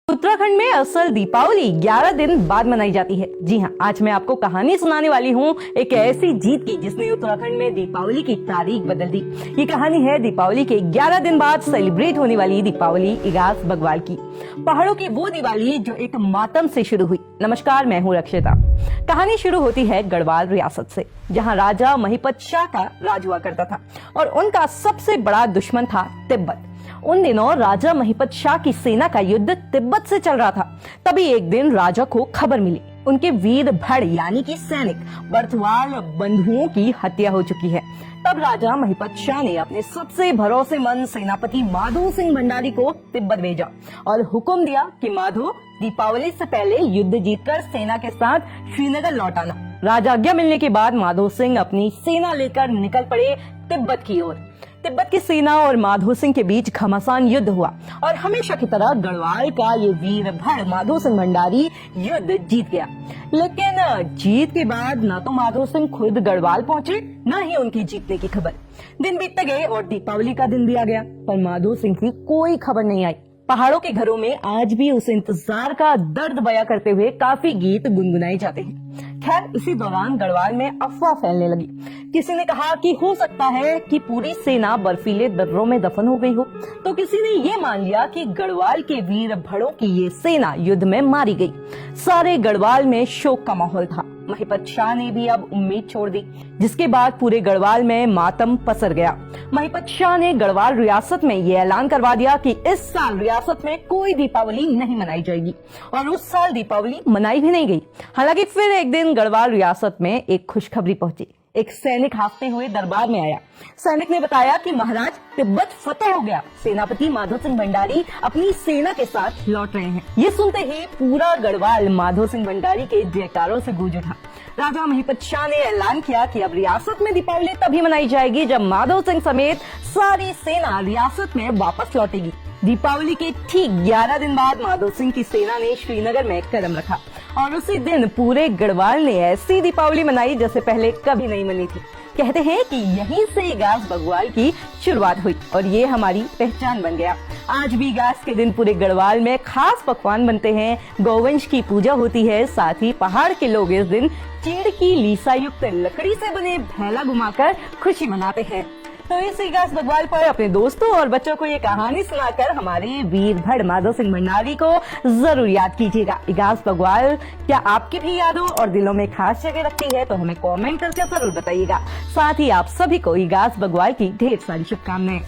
उत्तराखंड में असल दीपावली 11 दिन बाद मनाई जाती है। जी हाँ, आज मैं आपको कहानी सुनाने वाली हूँ एक ऐसी जीत की जिसने उत्तराखंड में दीपावली की तारीख बदल दी। ये कहानी है दीपावली के 11 दिन बाद सेलिब्रेट होने वाली दीपावली इगास बग्वाल की। पहाड़ों की वो दिवाली जो एक मातम से शुरू हुई। नमस्कार, मैं हूँ रक्षिता। कहानी शुरू होती है गढ़वाल रियासत से, जहाँ राजा महिपत शाह का राज हुआ करता था और उनका सबसे बड़ा दुश्मन था तिब्बत। उन दिनों राजा महिपत शाह की सेना का युद्ध तिब्बत से चल रहा था। तभी एक दिन राजा को खबर मिली, उनके वीर भड़ यानी कि सैनिक बर्थवाल बंधुओं की हत्या हो चुकी है। तब राजा महिपत शाह ने अपने सबसे भरोसेमंद सेनापति माधो सिंह भंडारी को तिब्बत भेजा और हुक्म दिया कि माधो, दीपावली से पहले युद्ध जीतकर सेना के साथ श्रीनगर लौट आना। राजा आज्ञा मिलने के बाद माधो सिंह अपनी सेना लेकर निकल पड़े तिब्बत की ओर। तिब्बत की सेना और माधो सिंह के बीच घमासान युद्ध हुआ और हमेशा की तरह गढ़वाल का ये वीर भड़ माधो सिंह भंडारी युद्ध जीत गया। लेकिन जीत के बाद न तो माधो सिंह खुद गढ़वाल पहुंचे, न ही उनकी जीतने की खबर। दिन बीतते गए और दीपावली का दिन भी आ गया, पर माधो सिंह की कोई खबर नहीं आई। पहाड़ों के घरों में आज भी उस इंतजार का दर्द बयां करते हुए काफी गीत गुनगुनाए जाते हैं। खैर, इसी दौरान गढ़वाल में अफवाह फैलने लगी। किसी ने कहा कि हो सकता है कि पूरी सेना बर्फीले दर्रों में दफन हो गई हो, तो किसी ने ये मान लिया कि गढ़वाल के वीर भड़ों की ये सेना युद्ध में मारी गई। सारे गढ़वाल में शोक का माहौल था। महिपत शाह ने भी अब उम्मीद छोड़ दी, जिसके बाद पूरे गढ़वाल में मातम पसर गया। महिपत शाह ने गढ़वाल रियासत में ये ऐलान करवा दिया कि इस साल रियासत में कोई दीपावली नहीं मनाई जाएगी, और उस साल दीपावली मनाई भी नहीं गई। हालांकि फिर एक दिन गढ़वाल रियासत में एक खुशखबरी पहुंची। एक सैनिक हाँफते हुए दरबार में आया। सैनिक ने बताया कि महाराज, तिब्बत फतेह हो गया। सेनापति माधो सिंह भंडारी अपनी सेना के साथ लौट रहे हैं। ये सुनते ही पूरा गढ़वाल माधो सिंह भंडारी के जयकारों से गूंज उठा। राजा महिपत शाह ने ऐलान किया कि अब रियासत में दीपावली तभी मनाई जाएगी जब माधो सिंह समेत सारी सेना रियासत में वापस लौटेगी। दीपावली के ठीक 11 दिन बाद माधो सिंह की सेना ने श्रीनगर में कदम रखा और उसी दिन पूरे गढ़वाल ने ऐसी दीपावली मनाई जैसे पहले कभी नहीं मनी थी। कहते हैं कि यहीं से इगास बग्वाल की शुरुआत हुई और ये हमारी पहचान बन गया। आज भी इगास के दिन पूरे गढ़वाल में खास पकवान बनते हैं, गौवंश की पूजा होती है। साथ ही पहाड़ के लोग इस दिन चीड़ की लीसा युक्त लकड़ी से बने भैला घुमाकर खुशी मनाते हैं। तो इस इगास बग्वाल पर अपने दोस्तों और बच्चों को ये कहानी सुनाकर हमारे वीर भड़ माधो सिंह भंडारी को जरूर याद कीजिएगा। इगास बग्वाल क्या आपकी भी यादों और दिलों में खास जगह रखती है? तो हमें कमेंट करके जरूर बताइएगा। साथ ही आप सभी को इगास बग्वाल की ढेर सारी शुभकामनाएं।